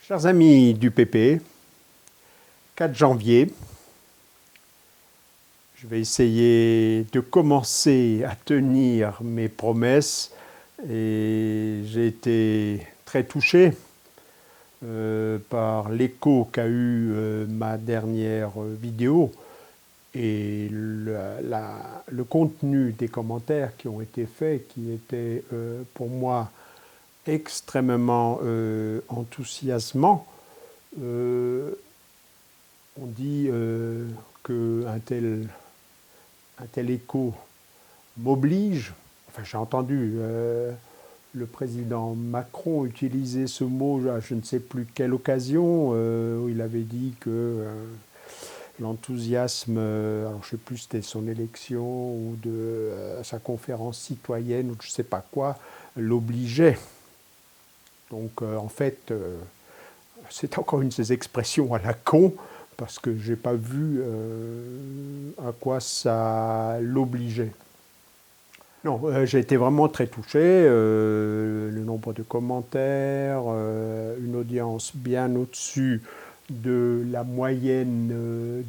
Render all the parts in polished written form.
Chers amis du PP, 4 janvier, je vais essayer de commencer à tenir mes promesses et j'ai été très touché par l'écho qu'a eu ma dernière vidéo et le contenu des commentaires qui ont été faits, qui étaient pour moi extrêmement enthousiasmants. On dit qu'un tel écho m'oblige. Enfin, j'ai entendu le président Macron utiliser ce mot à je ne sais plus quelle occasion, où il avait dit que l'enthousiasme, alors je ne sais plus si c'était son élection ou de sa conférence citoyenne ou je ne sais pas quoi, l'obligeait. Donc en fait, c'est encore une de ces expressions à la con, parce que je n'ai pas vu à quoi ça l'obligeait. Non, j'ai été vraiment très touché. Le nombre de commentaires, une audience bien au-dessus de la moyenne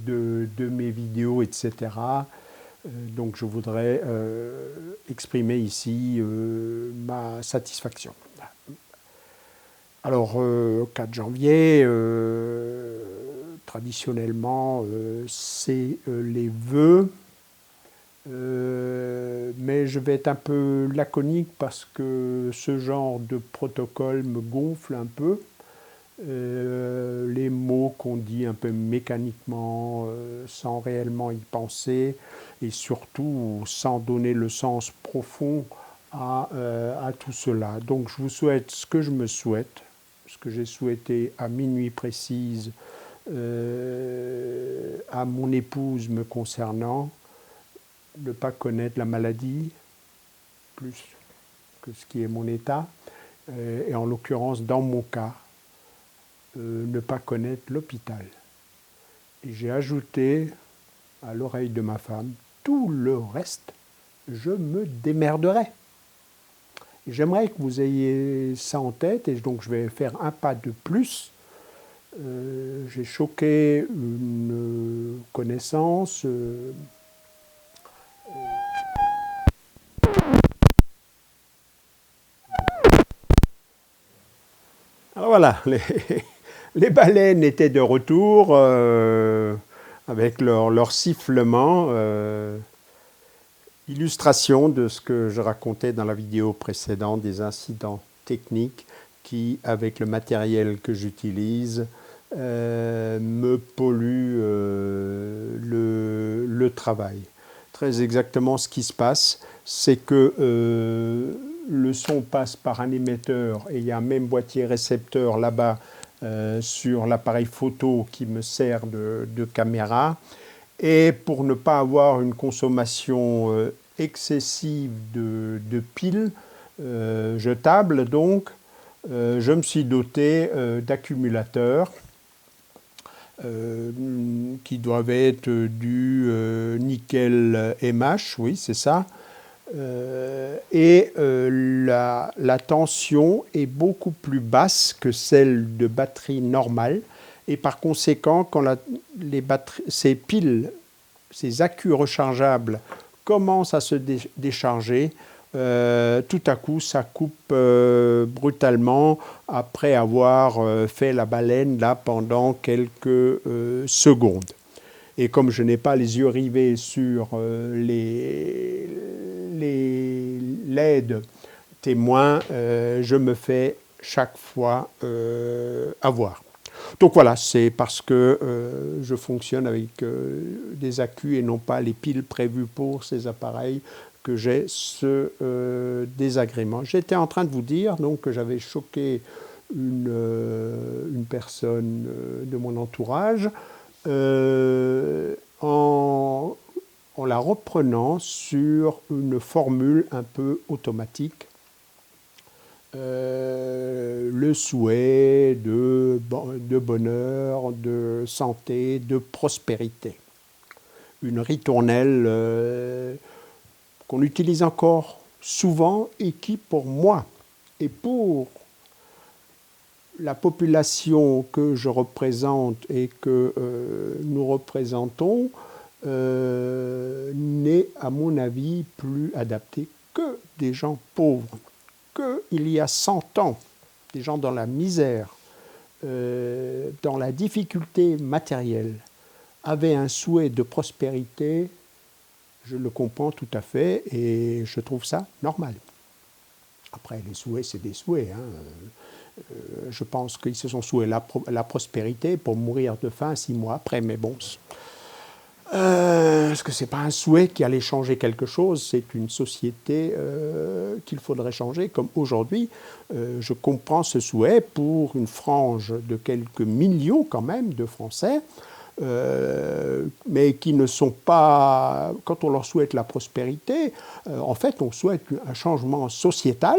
de mes vidéos, etc. Donc je voudrais exprimer ici ma satisfaction. Alors, 4 janvier, traditionnellement, c'est les vœux, mais je vais être un peu laconique parce que ce genre de protocole me gonfle un peu. Les mots qu'on dit un peu mécaniquement, sans réellement y penser, et surtout sans donner le sens profond à tout cela. Donc je vous souhaite ce que je me souhaite, ce que j'ai souhaité à minuit précise à mon épouse me concernant, ne pas connaître la maladie, plus que ce qui est mon état, et en l'occurrence dans mon cas, ne pas connaître l'hôpital. Et j'ai ajouté à l'oreille de ma femme, tout le reste, je me démerderai. J'aimerais que vous ayez ça en tête, et donc je vais faire un pas de plus. J'ai choqué une connaissance. Alors voilà, les baleines étaient de retour avec leur sifflement. Illustration de ce que je racontais dans la vidéo précédente, des incidents techniques qui, avec le matériel que j'utilise, me polluent le travail. Très exactement ce qui se passe, c'est que le son passe par un émetteur et il y a un même boîtier récepteur là-bas sur l'appareil photo qui me sert de caméra. Et pour ne pas avoir une consommation excessive de piles jetables, donc, je me suis doté d'accumulateurs qui doivent être du nickel MH, oui, c'est ça. Et la tension est beaucoup plus basse que celle de batterie normale. Et par conséquent, quand ces piles, ces accus rechargeables commencent à se décharger, tout à coup, ça coupe brutalement après avoir fait la baleine là pendant quelques secondes. Et comme je n'ai pas les yeux rivés sur les LED témoins, je me fais chaque fois avoir. Donc voilà, c'est parce que je fonctionne avec des accus et non pas les piles prévues pour ces appareils que j'ai ce désagrément. J'étais en train de vous dire donc, que j'avais choqué une personne de mon entourage en la reprenant sur une formule un peu automatique. Le souhait de bonheur, de santé, de prospérité. Une ritournelle qu'on utilise encore souvent et qui, pour moi, et pour la population que je représente et que nous représentons n'est, à mon avis, plus adaptée que des gens pauvres, qu'il y a 100 ans, des gens dans la misère, dans la difficulté matérielle, avaient un souhait de prospérité. Je le comprends tout à fait et je trouve ça normal. Après, les souhaits, c'est des souhaits. Je pense qu'ils se sont souhaités la prospérité pour mourir de faim 6 mois après, mais bon. Parce que ce n'est pas un souhait qui allait changer quelque chose, c'est une société qu'il faudrait changer. Comme aujourd'hui, je comprends ce souhait pour une frange de quelques millions quand même de Français, mais qui ne sont pas, quand on leur souhaite la prospérité, en fait on souhaite un changement sociétal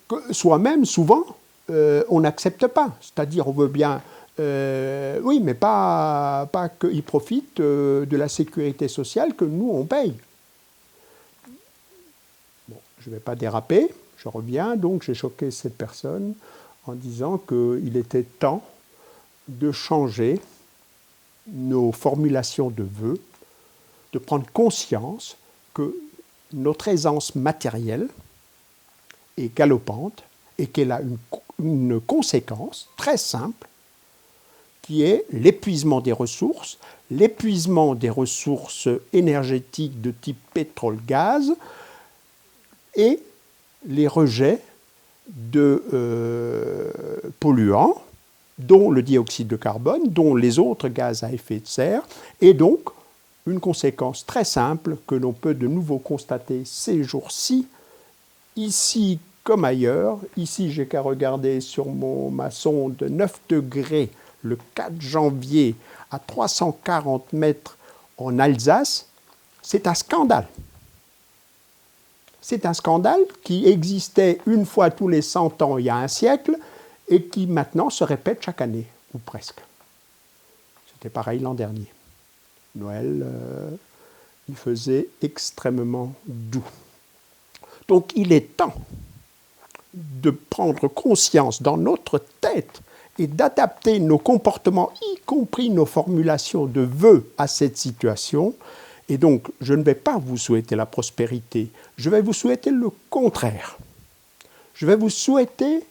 que soi-même souvent on n'accepte pas. C'est-à-dire on veut bien, oui, mais pas qu'ils profitent de la sécurité sociale que nous on paye. Bon, je ne vais pas déraper, je reviens, donc j'ai choqué cette personne en disant qu'il était temps de changer nos formulations de vœux, de prendre conscience que notre aisance matérielle est galopante et qu'elle a une conséquence très simple qui est l'épuisement des ressources énergétiques de type pétrole-gaz et les rejets de polluants dont le dioxyde de carbone, dont les autres gaz à effet de serre, et donc une conséquence très simple que l'on peut de nouveau constater ces jours-ci, ici comme ailleurs. Ici, j'ai qu'à regarder sur ma sonde 9 degrés le 4 janvier à 340 mètres en Alsace. C'est un scandale. C'est un scandale qui existait une fois tous les 100 ans il y a un siècle, et qui maintenant se répète chaque année, ou presque. C'était pareil l'an dernier. Noël, il faisait extrêmement doux. Donc il est temps de prendre conscience dans notre tête et d'adapter nos comportements, y compris nos formulations de vœux à cette situation. Et donc, je ne vais pas vous souhaiter la prospérité, je vais vous souhaiter le contraire. Je vais vous souhaiter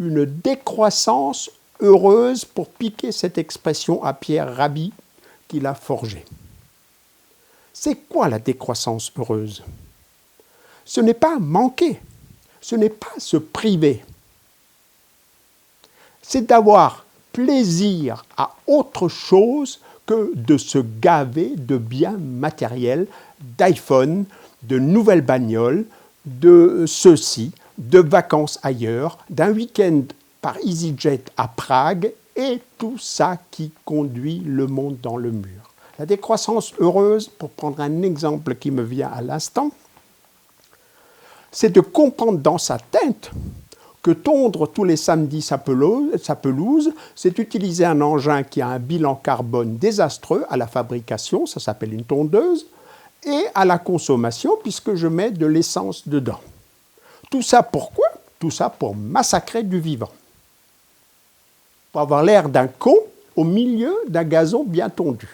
une décroissance heureuse, pour piquer cette expression à Pierre Rabhi qu'il a forgée. C'est quoi la décroissance heureuse? Ce n'est pas manquer, ce n'est pas se priver. C'est d'avoir plaisir à autre chose que de se gaver de biens matériels, d'iPhone, de nouvelles bagnoles, de ceci, de vacances ailleurs, d'un week-end par EasyJet à Prague, et tout ça qui conduit le monde dans le mur. La décroissance heureuse, pour prendre un exemple qui me vient à l'instant, c'est de comprendre dans sa tête que tondre tous les samedis sa pelouse, c'est utiliser un engin qui a un bilan carbone désastreux à la fabrication, ça s'appelle une tondeuse, et à la consommation, puisque je mets de l'essence dedans. Tout ça pourquoi? Tout ça pour massacrer du vivant. Pour avoir l'air d'un con au milieu d'un gazon bien tondu.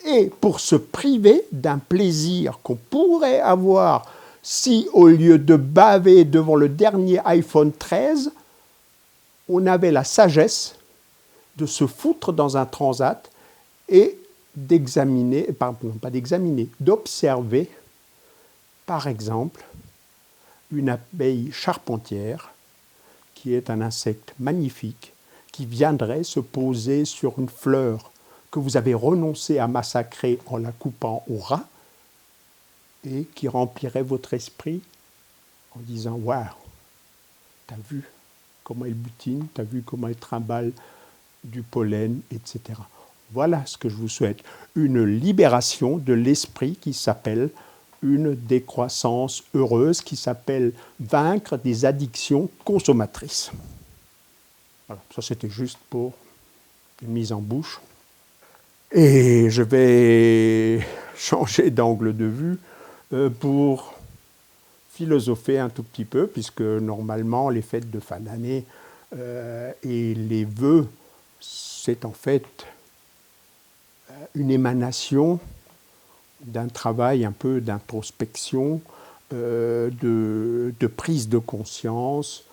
Et pour se priver d'un plaisir qu'on pourrait avoir si, au lieu de baver devant le dernier iPhone 13, on avait la sagesse de se foutre dans un transat et d'examiner, pardon, pas d'examiner, d'observer, par exemple, une abeille charpentière, qui est un insecte magnifique, qui viendrait se poser sur une fleur que vous avez renoncé à massacrer en la coupant au ras, et qui remplirait votre esprit en disant « Waouh, t'as vu comment elle butine, t'as vu comment elle trimballe du pollen, etc. » Voilà ce que je vous souhaite, une libération de l'esprit qui s'appelle une décroissance heureuse, qui s'appelle vaincre des addictions consommatrices. Voilà, ça c'était juste pour une mise en bouche. Et je vais changer d'angle de vue pour philosopher un tout petit peu, puisque normalement les fêtes de fin d'année Et les vœux, c'est en fait une émanation d'un travail un peu d'introspection, de prise de conscience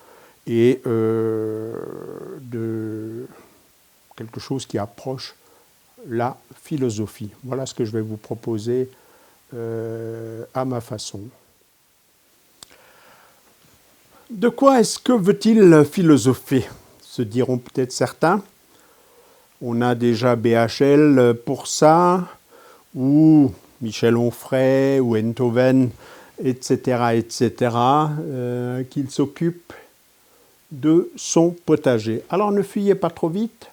et de quelque chose qui approche la philosophie. Voilà ce que je vais vous proposer à ma façon. De quoi est-ce que veut-il philosopher? Se diront peut-être certains. On a déjà BHL pour ça, ou Michel Onfray, ou Enthoven, etc., qu'il s'occupe de son potager. Alors ne fuyez pas trop vite,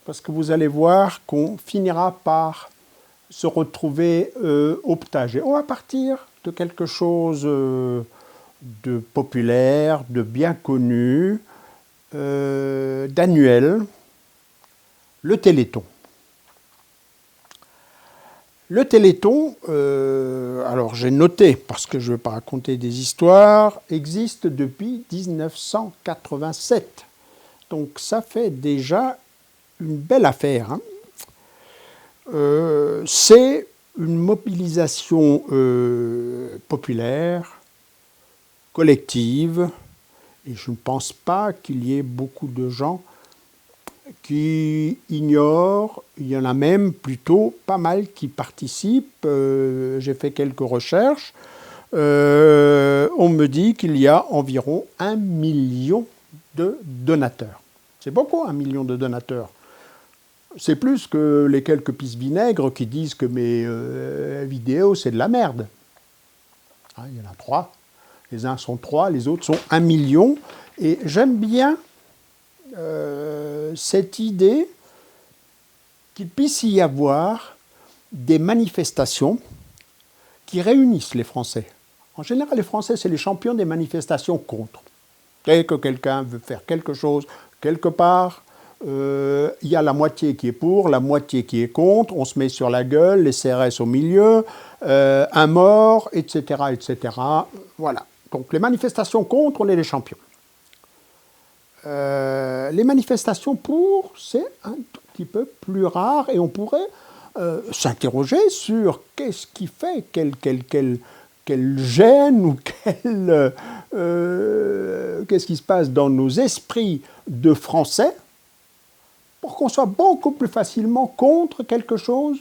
parce que vous allez voir qu'on finira par se retrouver au potager. On va partir de quelque chose de populaire, de bien connu, d'annuel, le Téléthon. Le Téléthon, alors j'ai noté, parce que je ne veux pas raconter des histoires, existe depuis 1987. Donc ça fait déjà une belle affaire. Hein. C'est une mobilisation populaire, collective, et je ne pense pas qu'il y ait beaucoup de gens qui ignorent, il y en a même plutôt pas mal qui participent. J'ai fait quelques recherches. On me dit qu'il y a environ 1 million de donateurs. C'est beaucoup, 1 million de donateurs. C'est plus que les quelques pisse vinaigres qui disent que mes vidéos, c'est de la merde. Hein, il y en a 3. Les uns sont 3, les autres sont 1 million. Et j'aime bien cette idée qu'il puisse y avoir des manifestations qui réunissent les Français. En général, les Français, c'est les champions des manifestations contre. Dès que quelqu'un veut faire quelque chose, quelque part, il y a la moitié qui est pour, la moitié qui est contre, on se met sur la gueule, les CRS au milieu, un mort, etc., etc. Voilà. Donc les manifestations contre, on est les champions. Les manifestations pour, c'est un tout petit peu plus rare et on pourrait s'interroger sur qu'est-ce qui fait, quel gêne ou qu'est-ce qui se passe dans nos esprits de Français pour qu'on soit beaucoup plus facilement contre quelque chose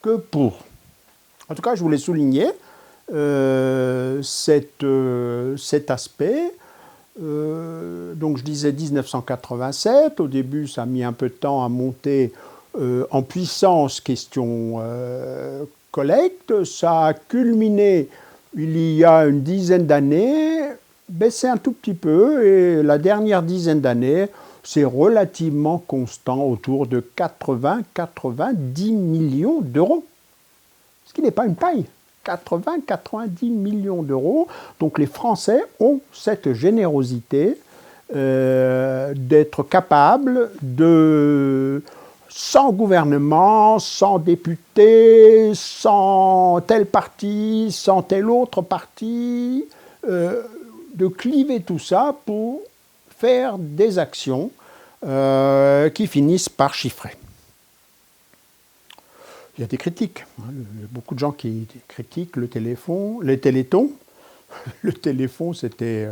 que pour. En tout cas, je voulais souligner cet aspect. Donc je disais 1987, au début ça a mis un peu de temps à monter en puissance question collecte, ça a culminé il y a une dizaine d'années, baissé un tout petit peu et la dernière dizaine d'années c'est relativement constant autour de 80-90 millions d'euros, ce qui n'est pas une paille. 80-90 millions d'euros. Donc les Français ont cette générosité d'être capables de, sans gouvernement, sans député, sans tel parti, sans tel autre parti, de cliver tout ça pour faire des actions qui finissent par chiffrer. Il y a des critiques. Beaucoup de gens qui critiquent les télétons. Le téléphone, c'était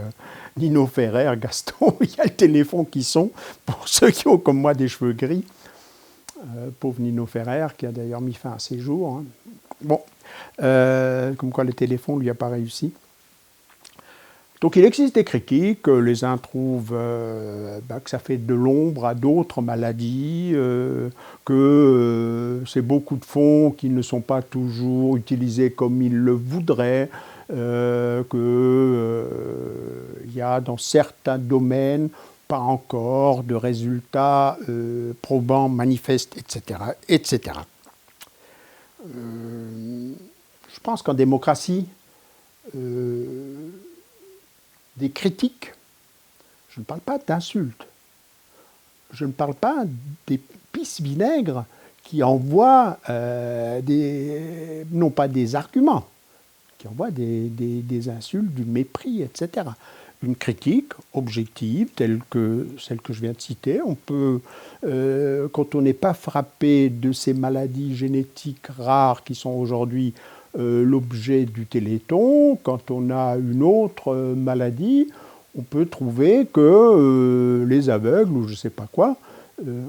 Nino Ferrer, Gaston. Il y a le téléphone qui sont, pour ceux qui ont comme moi des cheveux gris. Pauvre Nino Ferrer, qui a d'ailleurs mis fin à ses jours. Hein. Bon, comme quoi le téléphone lui a pas réussi. Donc il existe des critiques, les uns trouvent que ça fait de l'ombre à d'autres maladies, que c'est beaucoup de fonds qui ne sont pas toujours utilisés comme ils le voudraient, qu'il y a dans certains domaines pas encore de résultats probants, manifestes, etc. etc. Je pense qu'en démocratie, des critiques, je ne parle pas d'insultes, je ne parle pas des pisse-vinaigres qui envoient non pas des arguments, qui envoient des insultes, du mépris, etc. une critique objective telle que celle que je viens de citer. On peut, quand on n'est pas frappé de ces maladies génétiques rares qui sont aujourd'hui l'objet du Téléthon, quand on a une autre maladie, on peut trouver que les aveugles, ou je ne sais pas quoi,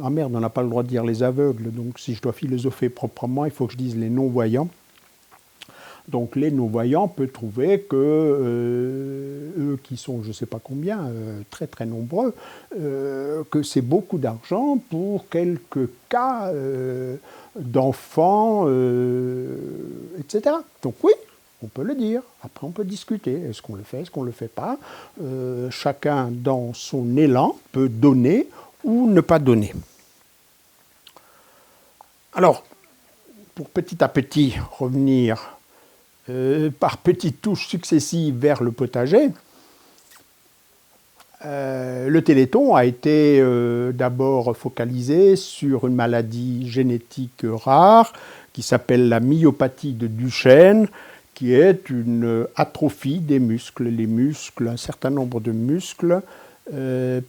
ah merde, on n'a pas le droit de dire les aveugles, donc si je dois philosopher proprement, il faut que je dise les non-voyants. Donc les non-voyants peuvent trouver que eux qui sont je ne sais pas combien, très très nombreux, que c'est beaucoup d'argent pour quelques cas d'enfants, etc. Donc oui, on peut le dire. Après on peut discuter. Est-ce qu'on le fait, est-ce qu'on ne le fait pas? Chacun dans son élan peut donner ou ne pas donner. Alors, pour petit à petit revenir par petites touches successives vers le potager, le Téléthon a été d'abord focalisé sur une maladie génétique rare qui s'appelle la myopathie de Duchenne, qui est une atrophie des muscles. Les muscles, un certain nombre de muscles,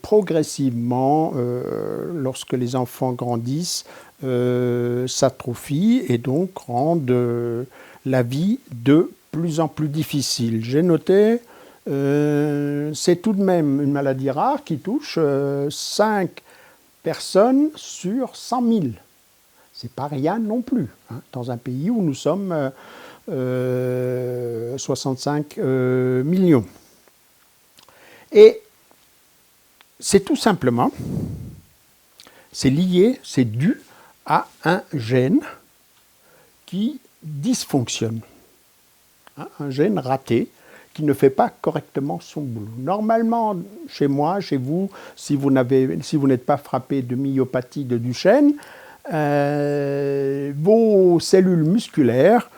progressivement, lorsque les enfants grandissent, s'atrophient et donc rendent la vie de plus en plus difficile. J'ai noté, c'est tout de même une maladie rare qui touche 5 personnes sur 100 000. C'est pas rien non plus, hein, dans un pays où nous sommes 65 millions. Et c'est tout simplement, c'est lié, c'est dû à un gène qui dysfonctionne, un gène raté qui ne fait pas correctement son boulot. Normalement, chez moi, chez vous, si vous n'êtes pas frappé de myopathie de Duchenne, vos cellules musculaires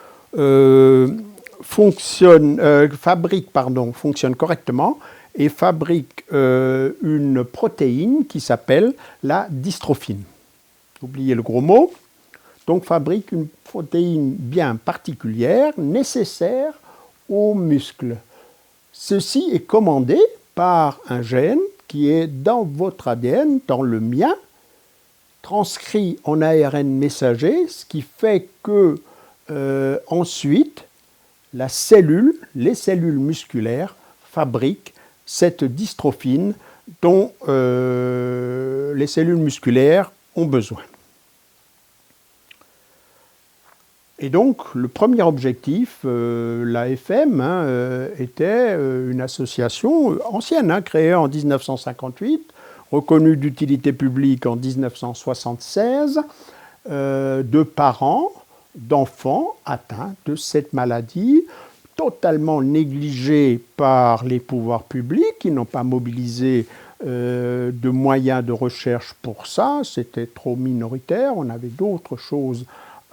fonctionnent correctement et fabriquent une protéine qui s'appelle la dystrophine. Oubliez le gros mot. Donc fabrique une protéine bien particulière, nécessaire aux muscles. Ceci est commandé par un gène qui est dans votre ADN, dans le mien, transcrit en ARN messager, ce qui fait que ensuite les cellules musculaires fabriquent cette dystrophine dont les cellules musculaires ont besoin. Et donc, le premier objectif, l'AFM, était une association ancienne, créée en 1958, reconnue d'utilité publique en 1976, de parents d'enfants atteints de cette maladie, totalement négligée par les pouvoirs publics, qui n'ont pas mobilisé de moyens de recherche pour ça, c'était trop minoritaire, on avait d'autres choses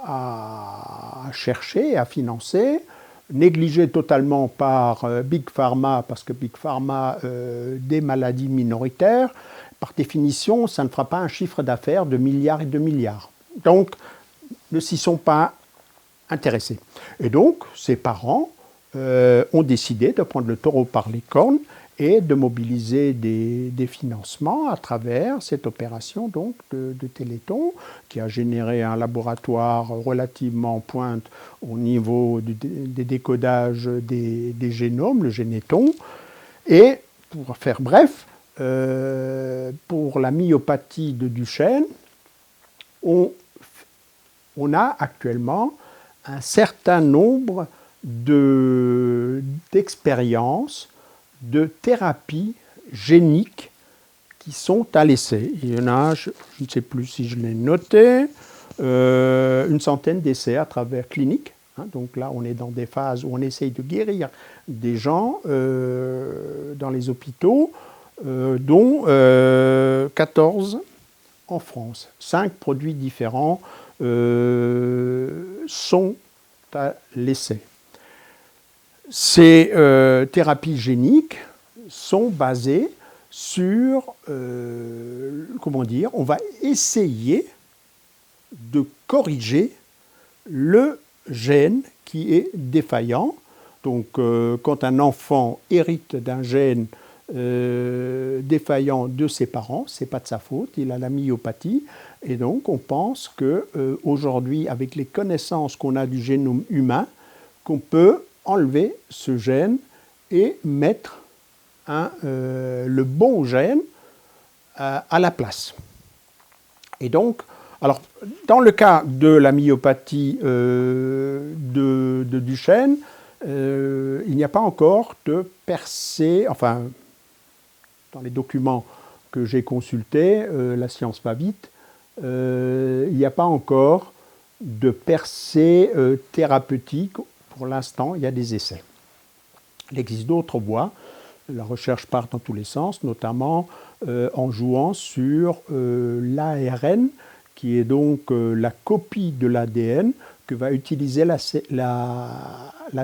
à chercher, à financer, négligé totalement par Big Pharma, parce que Big Pharma, des maladies minoritaires, par définition, ça ne fera pas un chiffre d'affaires de milliards et de milliards. Donc, ne s'y sont pas intéressés. Et donc, ces parents ont décidé de prendre le taureau par les cornes et de mobiliser des financements à travers cette opération donc, de Téléthon, qui a généré un laboratoire relativement en pointe au niveau des décodages des génomes, le Généton. Et, pour faire bref, pour la myopathie de Duchenne, on a actuellement un certain nombre d'expériences de thérapies géniques qui sont à l'essai. Il y en a, je ne sais plus si je l'ai noté, une centaine d'essais à travers cliniques. Donc là, on est dans des phases où on essaye de guérir des gens dans les hôpitaux, dont 14 en France. 5 produits différents sont à l'essai. Ces thérapies géniques sont basées sur, on va essayer de corriger le gène qui est défaillant. Donc, quand un enfant hérite d'un gène défaillant de ses parents, c'est pas de sa faute, il a la myopathie, et donc on pense que aujourd'hui, avec les connaissances qu'on a du génome humain, qu'on peut enlever ce gène et mettre le bon gène à la place. Et donc, alors, dans le cas de la myopathie de Duchenne, il n'y a pas encore de percée, enfin, dans les documents que j'ai consultés, la science va vite, il n'y a pas encore de percée thérapeutique. Pour l'instant, il y a des essais. Il existe d'autres voies. La recherche part dans tous les sens, notamment en jouant sur l'ARN, qui est donc la copie de l'ADN que va utiliser la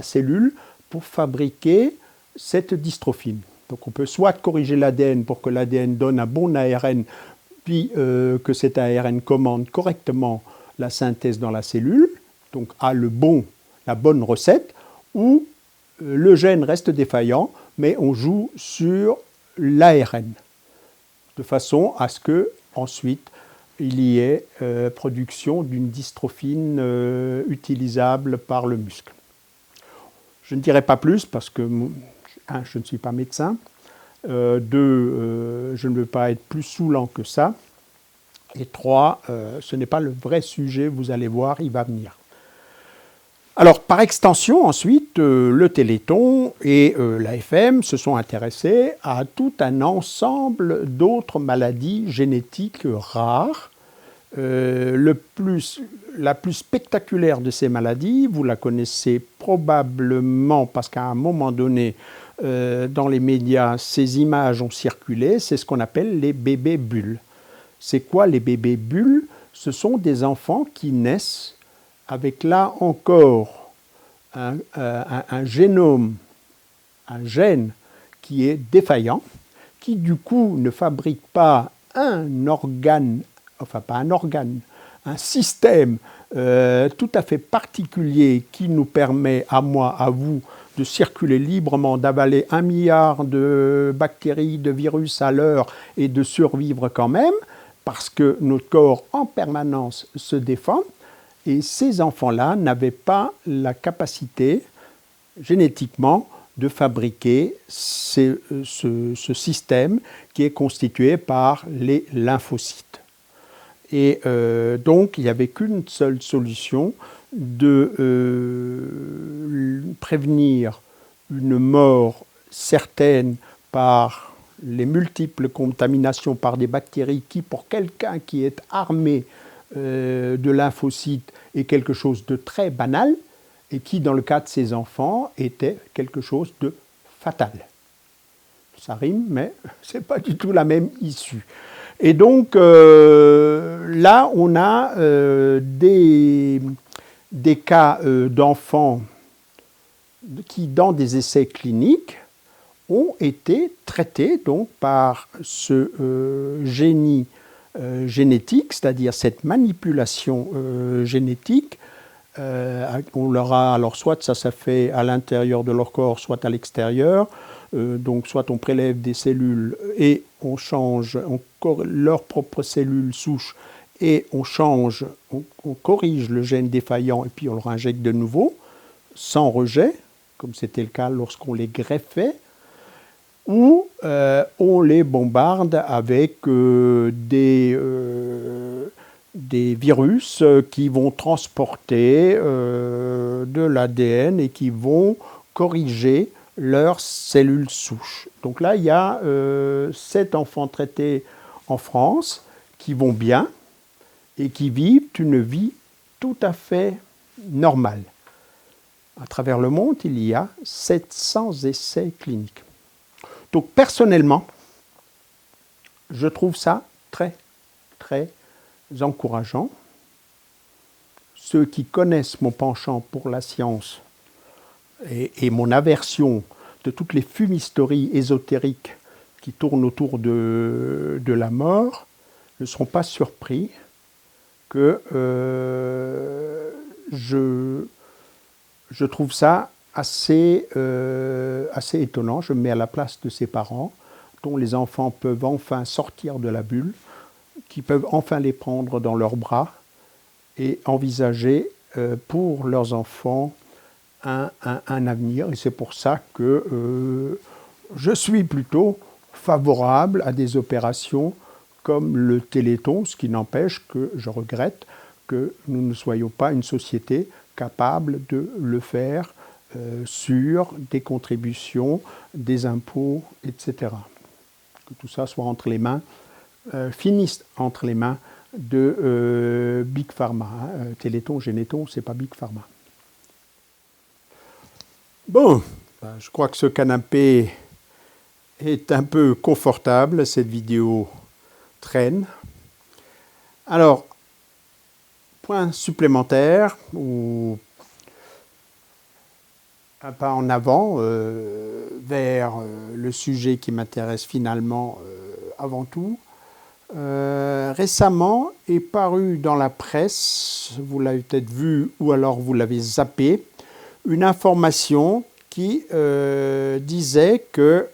cellule pour fabriquer cette dystrophine. Donc on peut soit corriger l'ADN pour que l'ADN donne un bon ARN, puis que cet ARN commande correctement la synthèse dans la cellule, donc a la bonne recette, ou le gène reste défaillant, mais on joue sur l'ARN, de façon à ce que ensuite il y ait production d'une dystrophine utilisable par le muscle. Je ne dirai pas plus parce que, je ne suis pas médecin, je ne veux pas être plus saoulant que ça, et 3, ce n'est pas le vrai sujet, vous allez voir, il va venir. Alors, par extension, ensuite, le Téléthon et l'AFM se sont intéressés à tout un ensemble d'autres maladies génétiques rares. La plus spectaculaire de ces maladies, vous la connaissez probablement parce qu'à un moment donné, dans les médias, ces images ont circulé, c'est ce qu'on appelle les bébés bulles. C'est quoi les bébés bulles? Ce sont des enfants qui naissent avec là encore un génome, un gène qui est défaillant, qui du coup ne fabrique pas un organe, enfin pas un organe, un système tout à fait particulier qui nous permet, à moi, à vous, de circuler librement, d'avaler 1 milliard de bactéries, de virus à l'heure et de survivre quand même, parce que notre corps en permanence se défend. Et ces enfants-là n'avaient pas la capacité, génétiquement, de fabriquer ce système qui est constitué par les lymphocytes. Et donc, il n'y avait qu'une seule solution de prévenir une mort certaine par les multiples contaminations par des bactéries qui, pour quelqu'un qui est armé de lymphocytes, est quelque chose de très banal et qui, dans le cas de ces enfants, était quelque chose de fatal. Ça rime, mais ce n'est pas du tout la même issue. Et donc, là, on a des cas d'enfants qui, dans des essais cliniques, ont été traités donc, par ce génie génétique, c'est-à-dire cette manipulation génétique. On leur a, alors soit ça fait à l'intérieur de leur corps, soit à l'extérieur. Donc soit on prélève des cellules et on change leurs propres cellules souches et on corrige le gène défaillant et puis on leur injecte de nouveau, sans rejet, comme c'était le cas lorsqu'on les greffait, ou on les bombarde avec des virus qui vont transporter de l'ADN et qui vont corriger leurs cellules souches. Donc là, il y a 7 enfants traités en France qui vont bien et qui vivent une vie tout à fait normale. À travers le monde, il y a 700 essais cliniques. Donc personnellement, je trouve ça très, très encourageant. Ceux qui connaissent mon penchant pour la science et mon aversion de toutes les fumisteries ésotériques qui tournent autour de la mort ne seront pas surpris que je trouve ça assez étonnant. Je me mets à la place de ses parents. dont les enfants peuvent enfin sortir de la bulle, qui peuvent enfin les prendre dans leurs bras et envisager pour leurs enfants un avenir. Et c'est pour ça que je suis plutôt favorable à des opérations comme le Téléthon, ce qui n'empêche que je regrette que nous ne soyons pas une société capable de le faire sur des contributions, des impôts, etc. Que tout ça soit entre les mains, finisse entre les mains de Big Pharma. Téléthon, Généthon, c'est pas Big Pharma. Bon, je crois que ce canapé est un peu confortable, cette vidéo traîne. Alors, point supplémentaire, ou un pas en avant vers le sujet qui m'intéresse finalement avant tout. Récemment est paru dans la presse, vous l'avez peut-être vu ou alors vous l'avez zappé, une information qui disait que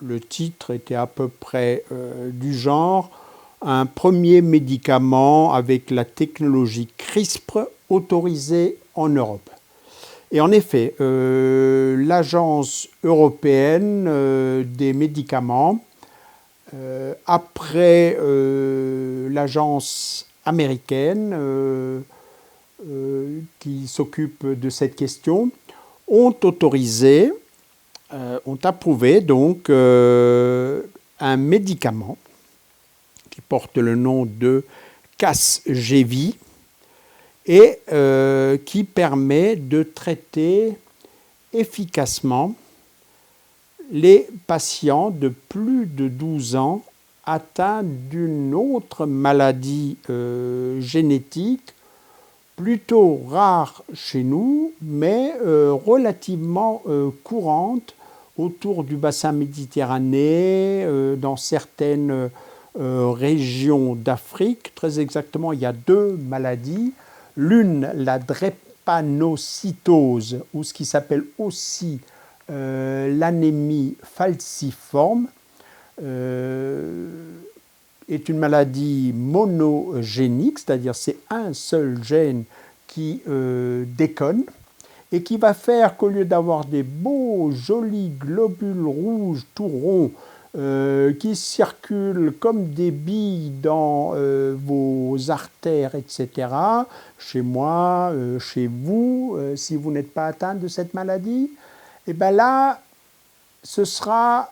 le titre était à peu près du genre « Un premier médicament avec la technologie CRISPR autorisé en Europe ». Et en effet, l'Agence européenne des médicaments, après l'agence américaine qui s'occupe de cette question, ont autorisé, ont approuvé donc un médicament qui porte le nom de Casgevy et qui permet de traiter efficacement les patients de plus de 12 ans atteints d'une autre maladie génétique plutôt rare chez nous, mais relativement courante autour du bassin méditerranéen, dans certaines régions d'Afrique. Très exactement, il y a deux maladies. L'une, la drépanocytose, ou ce qui s'appelle aussi l'anémie falciforme, est une maladie monogénique, c'est-à-dire c'est un seul gène qui déconne et qui va faire qu'au lieu d'avoir des beaux, jolis globules rouges tout ronds qui circulent comme des billes dans vos artères, etc., chez moi, chez vous, si vous n'êtes pas atteint de cette maladie, et bien là, ce sera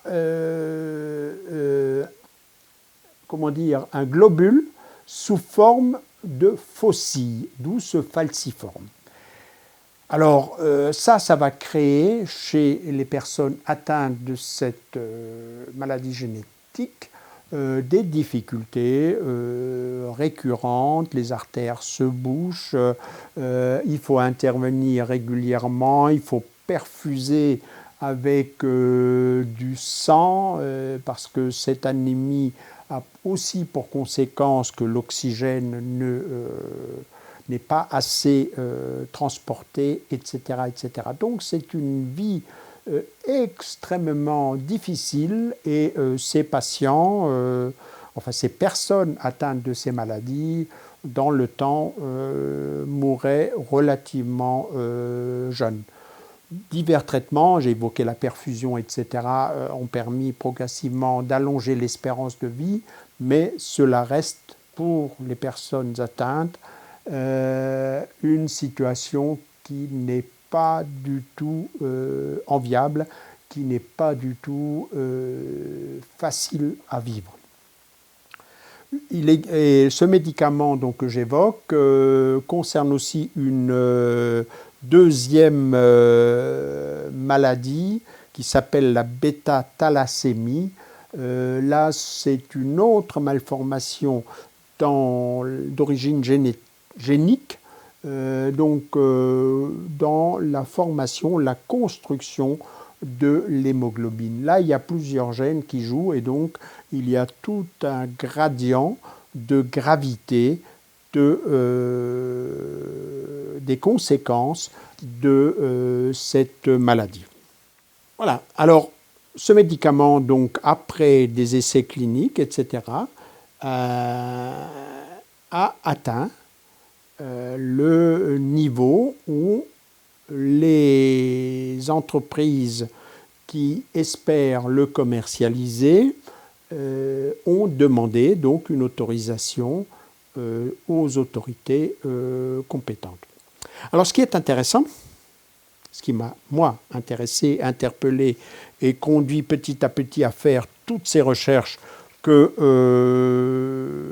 comment dire, un globule sous forme de faucille, d'où ce falciforme. Alors ça va créer chez les personnes atteintes de cette maladie génétique des difficultés récurrentes, les artères se bouchent, il faut intervenir régulièrement, il faut perfuser avec du sang parce que cette anémie a aussi pour conséquence que l'oxygène n'est pas assez transporté, etc., etc. Donc c'est une vie extrêmement difficile et ces patients, enfin ces personnes atteintes de ces maladies, dans le temps, mouraient relativement jeunes. Divers traitements, j'ai évoqué la perfusion, etc., ont permis progressivement d'allonger l'espérance de vie, mais cela reste pour les personnes atteintes une situation qui n'est pas du tout enviable, qui n'est pas du tout facile à vivre. Et ce médicament donc, que j'évoque concerne aussi une deuxième maladie qui s'appelle la bêta-thalassémie. Là, c'est une autre malformation d'origine génique, donc dans la formation, la construction de l'hémoglobine. Là, il y a plusieurs gènes qui jouent et donc il y a tout un gradient de gravité des conséquences de cette maladie. Voilà. Alors, ce médicament, donc, après des essais cliniques, etc., a atteint le niveau où les entreprises qui espèrent le commercialiser ont demandé donc une autorisation aux autorités compétentes. Alors ce qui est intéressant, ce qui m'a, moi, intéressé, interpellé et conduit petit à petit à faire toutes ces recherches que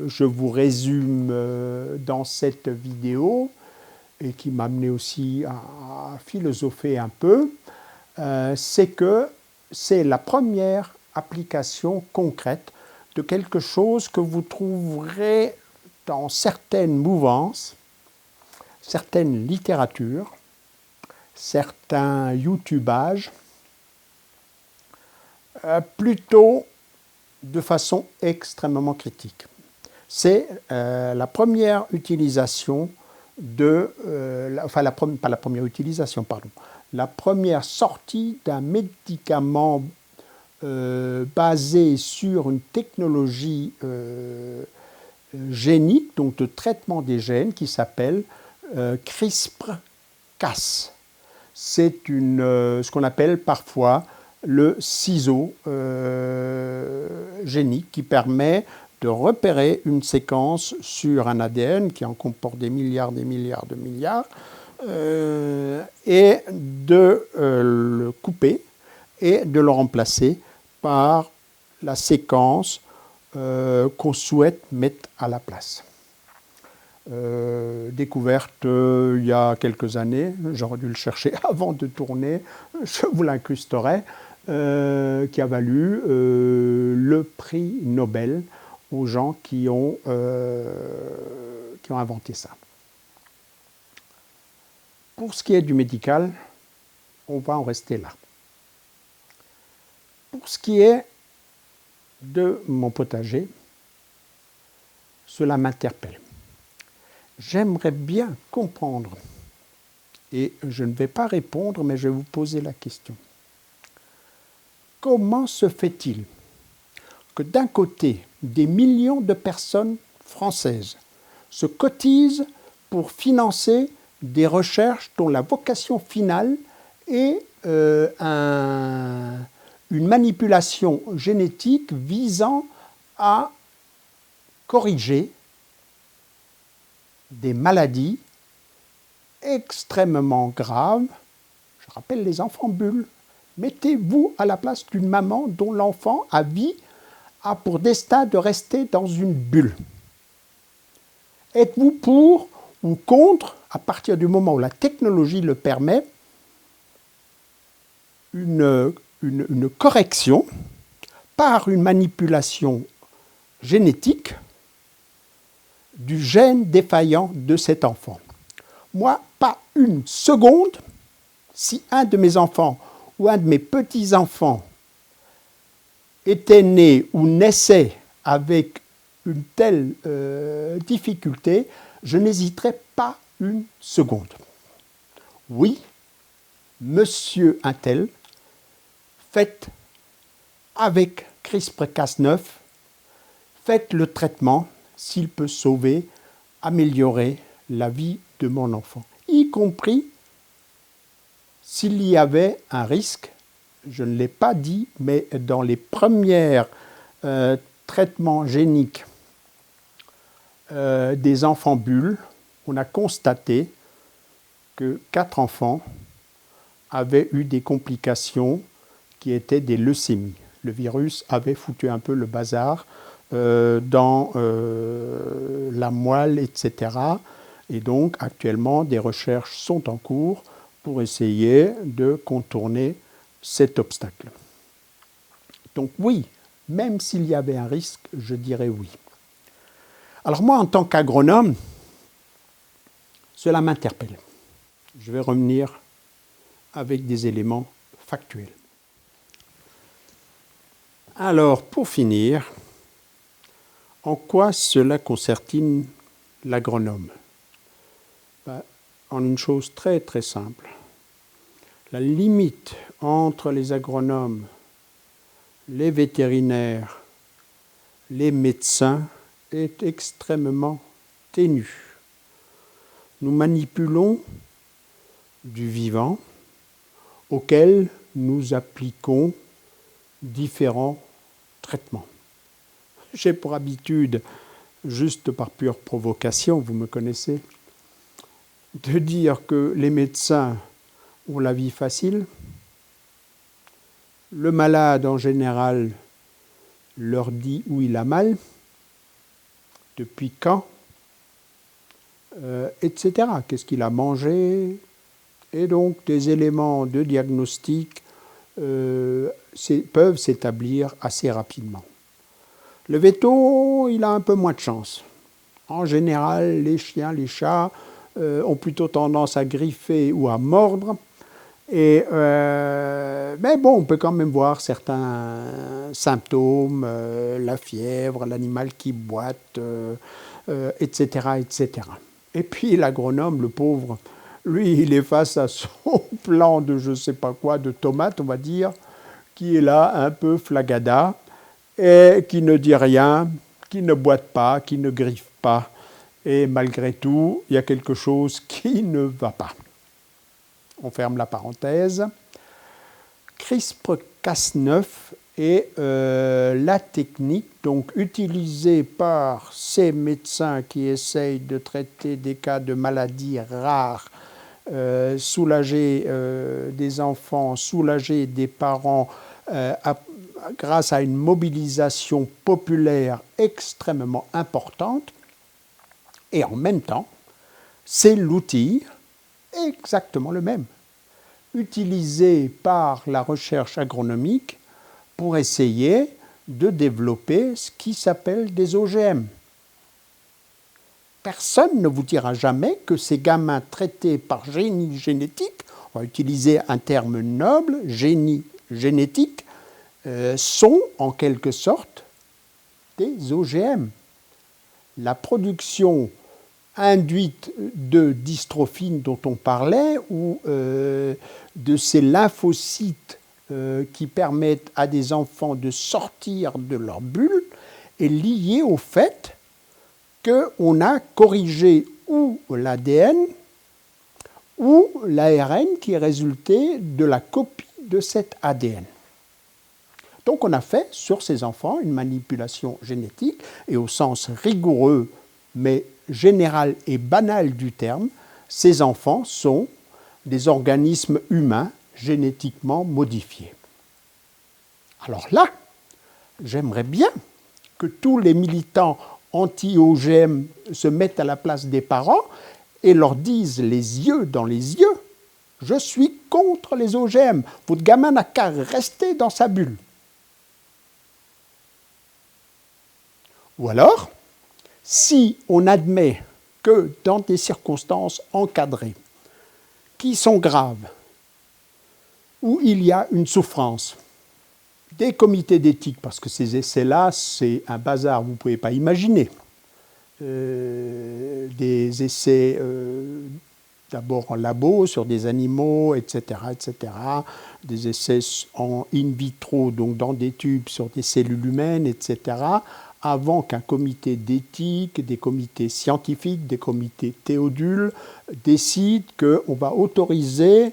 je vous résume dans cette vidéo et qui m'a amené aussi à philosopher un peu, c'est que c'est la première application concrète de quelque chose que vous trouverez dans certaines mouvances, certaines littératures, certains YouTubages, plutôt de façon extrêmement critique. C'est la première utilisation la première sortie d'un médicament basé sur une technologie génique, donc de traitement des gènes, qui s'appelle CRISPR-Cas. C'est ce qu'on appelle parfois le ciseau génique qui permet de repérer une séquence sur un ADN qui en comporte des milliards et de le couper et de le remplacer par la séquence qu'on souhaite mettre à la place. Découverte il y a quelques années, j'aurais dû le chercher avant de tourner, je vous l'incrusterai, qui a valu le prix Nobel aux gens qui ont inventé ça. Pour ce qui est du médical, on va en rester là. Pour ce qui est de mon potager, cela m'interpelle. J'aimerais bien comprendre, et je ne vais pas répondre, mais je vais vous poser la question. Comment se fait-il que d'un côté, des millions de personnes françaises se cotisent pour financer des recherches dont la vocation finale est une manipulation génétique visant à corriger des maladies extrêmement graves. Je rappelle les enfants bulles. Mettez-vous à la place d'une maman dont l'enfant a pour destin de rester dans une bulle. Êtes-vous pour ou contre, à partir du moment où la technologie le permet, une correction par une manipulation génétique du gène défaillant de cet enfant? Moi, pas une seconde, si un de mes enfants ou un de mes petits-enfants était né ou naissait avec une telle difficulté, je n'hésiterais pas une seconde. Oui, monsieur untel, faites avec CRISPR-Cas9, faites le traitement s'il peut sauver, améliorer la vie de mon enfant, y compris s'il y avait un risque. Je ne l'ai pas dit, mais dans les premiers traitements géniques des enfants bulles, on a constaté que 4 enfants avaient eu des complications qui étaient des leucémies. Le virus avait foutu un peu le bazar dans la moelle, etc. Et donc, actuellement, des recherches sont en cours pour essayer de contourner cet obstacle. Donc oui, même s'il y avait un risque, je dirais oui. Alors moi, en tant qu'agronome, cela m'interpelle. Je vais revenir avec des éléments factuels. Alors, pour finir, en quoi cela concerne-t-il l'agronome? En une chose très très simple. La limite entre les agronomes les vétérinaires, les médecins est extrêmement ténue. Nous manipulons du vivant auquel nous appliquons différents traitements. J'ai pour habitude, juste par pure provocation, vous me connaissez, de dire que les médecins ont la vie facile. Le malade, en général, leur dit où il a mal, depuis quand, etc. Qu'est-ce qu'il a mangé? Et donc, des éléments de diagnostic peuvent s'établir assez rapidement. Le véto, il a un peu moins de chance. En général, les chiens, les chats ont plutôt tendance à griffer ou à mordre. Mais bon, on peut quand même voir certains symptômes, la fièvre, l'animal qui boite, etc., etc. Et puis l'agronome, le pauvre, lui, il est face à son plan de je ne sais pas quoi, de tomates, on va dire, qui est là un peu flagada, et qui ne dit rien, qui ne boite pas, qui ne griffe pas. Et malgré tout, il y a quelque chose qui ne va pas. On ferme la parenthèse. CRISPR-Cas9 est la technique donc utilisée par ces médecins qui essayent de traiter des cas de maladies rares, soulager des enfants, soulager des parents grâce à une mobilisation populaire extrêmement importante. Et en même temps, c'est l'outil exactement le même, utilisé par la recherche agronomique pour essayer de développer ce qui s'appelle des OGM. Personne ne vous dira jamais que ces gamins traités par génie génétique, on va utiliser un terme noble, génie génétique, sont en quelque sorte des OGM. La production induite de dystrophine dont on parlait, ou de ces lymphocytes qui permettent à des enfants de sortir de leur bulle, est liée au fait qu'on a corrigé ou l'ADN ou l'ARN qui est résulté de la copie de cet ADN. Donc on a fait sur ces enfants une manipulation génétique, et au sens rigoureux mais général et banal du terme, ces enfants sont des organismes humains génétiquement modifiés. Alors là, j'aimerais bien que tous les militants anti-OGM se mettent à la place des parents et leur disent les yeux dans les yeux, je suis contre les OGM, votre gamin n'a qu'à rester dans sa bulle. Ou alors, si on admet que dans des circonstances encadrées, qui sont graves, où il y a une souffrance, des comités d'éthique, parce que ces essais-là, c'est un bazar, vous ne pouvez pas imaginer. Des essais d'abord en labo sur des animaux, etc., etc., des essais en in vitro, donc dans des tubes sur des cellules humaines, etc., avant qu'un comité d'éthique, des comités scientifiques, des comités Théodule décident qu'on va autoriser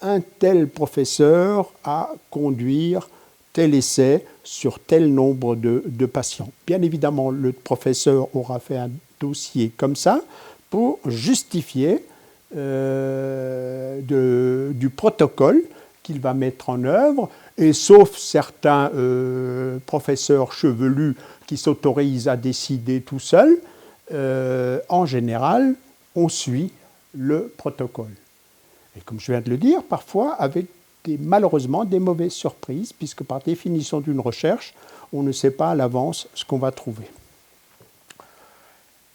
un tel professeur à conduire tel essai sur tel nombre de patients. Bien évidemment, le professeur aura fait un dossier comme ça pour justifier du protocole qu'il va mettre en œuvre, et sauf certains professeurs chevelus qui s'autorisent à décider tout seuls, en général, on suit le protocole. Et comme je viens de le dire, parfois avec malheureusement des mauvaises surprises, puisque par définition d'une recherche, on ne sait pas à l'avance ce qu'on va trouver.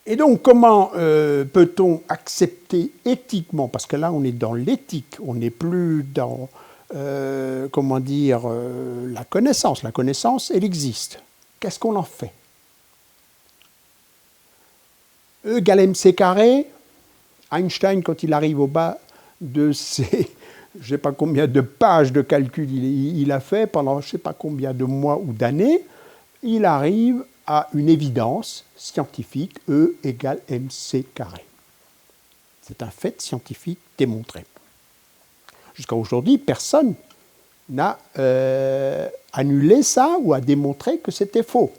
Et donc, comment peut-on accepter éthiquement, parce que là, on est dans l'éthique, on n'est plus dans, la connaissance. La connaissance, elle existe. Qu'est-ce qu'on en fait? E = mc², Einstein, quand il arrive au bas de ses je ne sais pas combien de pages de calcul il a fait pendant je ne sais pas combien de mois ou d'années, il arrive à une évidence scientifique, E égale mc carré. C'est un fait scientifique démontré. Jusqu'à aujourd'hui, personne n'a annulé ça ou a démontré que c'était faux.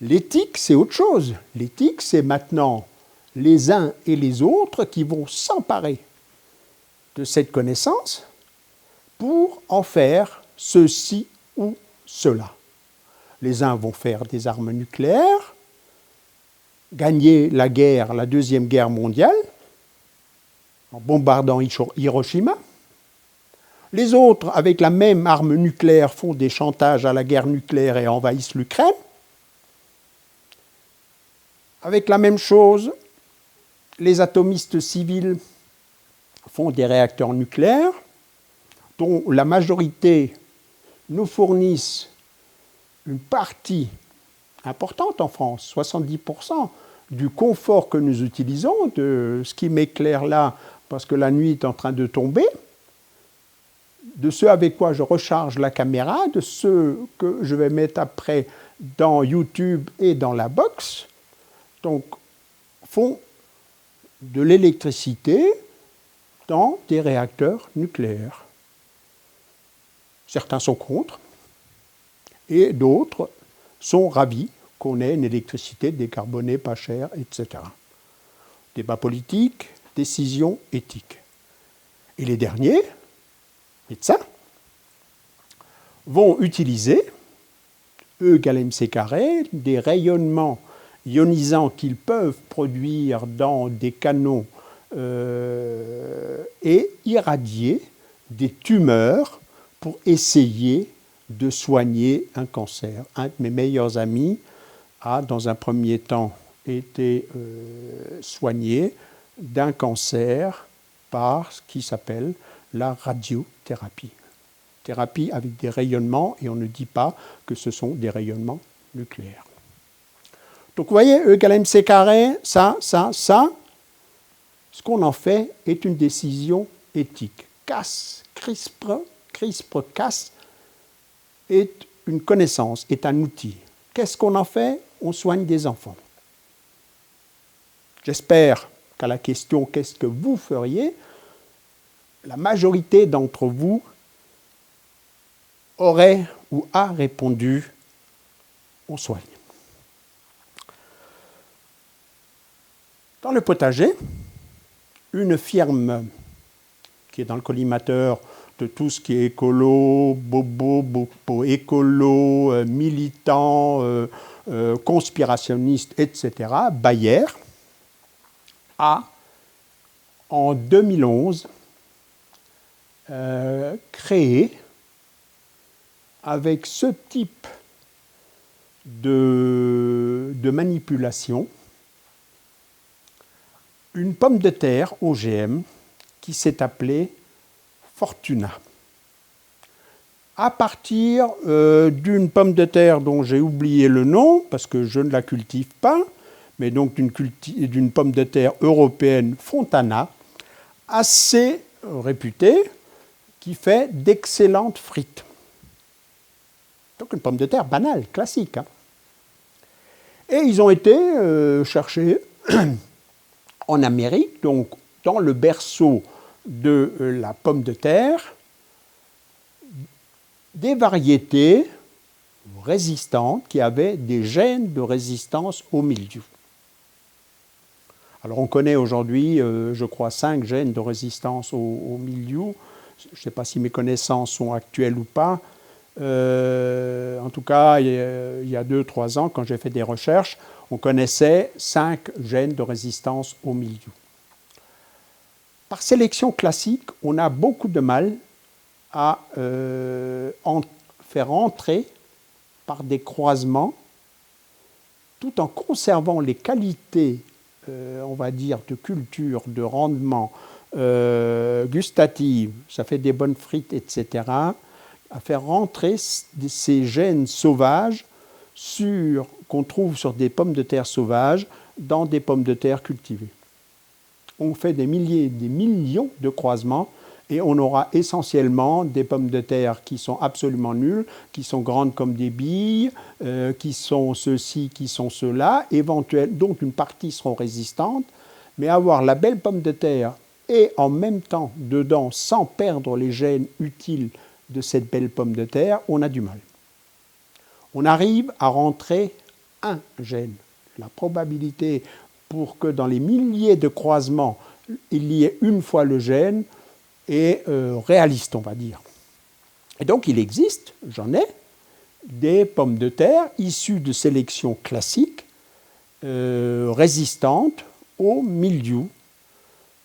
L'éthique, c'est autre chose. L'éthique, c'est maintenant les uns et les autres qui vont s'emparer de cette connaissance pour en faire ceci ou cela. Les uns vont faire des armes nucléaires, gagner la guerre, la Deuxième Guerre mondiale, en bombardant Hiroshima. Les autres, avec la même arme nucléaire, font des chantages à la guerre nucléaire et envahissent l'Ukraine. Avec la même chose, les atomistes civils font des réacteurs nucléaires dont la majorité nous fournissent une partie importante en France, 70% du confort que nous utilisons, de ce qui m'éclaire là parce que la nuit est en train de tomber, de ce avec quoi je recharge la caméra, de ce que je vais mettre après dans YouTube et dans la box, donc font de l'électricité dans des réacteurs nucléaires. Certains sont contre et d'autres sont ravis qu'on ait une électricité décarbonée, pas chère, etc. Débat politique, décision éthique. Et les derniers, médecins, vont utiliser, E égale mc carré, des rayonnements ionisants qu'ils peuvent produire dans des canaux et irradier des tumeurs pour essayer de soigner un cancer. Un de mes meilleurs amis a, dans un premier temps, été soigné d'un cancer par ce qui s'appelle la radiothérapie. Thérapie avec des rayonnements, et on ne dit pas que ce sont des rayonnements nucléaires. Donc vous voyez, E égale mc carré, ça, ce qu'on en fait est une décision éthique. CRISPR-Cas est une connaissance, est un outil. Qu'est-ce qu'on en fait? On soigne des enfants. J'espère qu'à la question « qu'est-ce que vous feriez ?», la majorité d'entre vous aurait ou a répondu « on soigne ». Dans le potager, une firme qui est dans le collimateur de tout ce qui est écolo, bobo, écolo, militant, conspirationniste, etc., Bayer, a, en 2011, créé, avec ce type de manipulation, une pomme de terre OGM qui s'est appelée Fortuna. À partir d'une pomme de terre dont j'ai oublié le nom, parce que je ne la cultive pas, mais donc d'une pomme de terre européenne Fontana, assez réputée, qui fait d'excellentes frites. Donc une pomme de terre banale, classique. Hein. Et ils ont été chercher en Amérique, donc dans le berceau de la pomme de terre, des variétés résistantes qui avaient des gènes de résistance au mildiou. Alors on connaît aujourd'hui, je crois, 5 gènes de résistance au mildiou. Je ne sais pas si mes connaissances sont actuelles ou pas. En tout cas, il y a 2-3 ans, quand j'ai fait des recherches, on connaissait 5 gènes de résistance au mildiou. Par sélection classique, on a beaucoup de mal à faire entrer par des croisements, tout en conservant les qualités, on va dire, de culture, de rendement, gustative, ça fait des bonnes frites, etc., à faire rentrer ces gènes sauvages qu'on trouve sur des pommes de terre sauvages dans des pommes de terre cultivées. On fait des milliers, des millions de croisements Et on aura essentiellement des pommes de terre qui sont absolument nulles, qui sont grandes comme des billes, qui sont ceux-ci, qui sont ceux-là, éventuellement, donc une partie seront résistantes, mais avoir la belle pomme de terre et en même temps dedans, sans perdre les gènes utiles de cette belle pomme de terre, on a du mal. On arrive à rentrer un gène. La probabilité pour que dans les milliers de croisements, il y ait une fois le gène est réaliste, on va dire. Et donc il existe, j'en ai, des pommes de terre issues de sélection classique, résistantes au mildiou.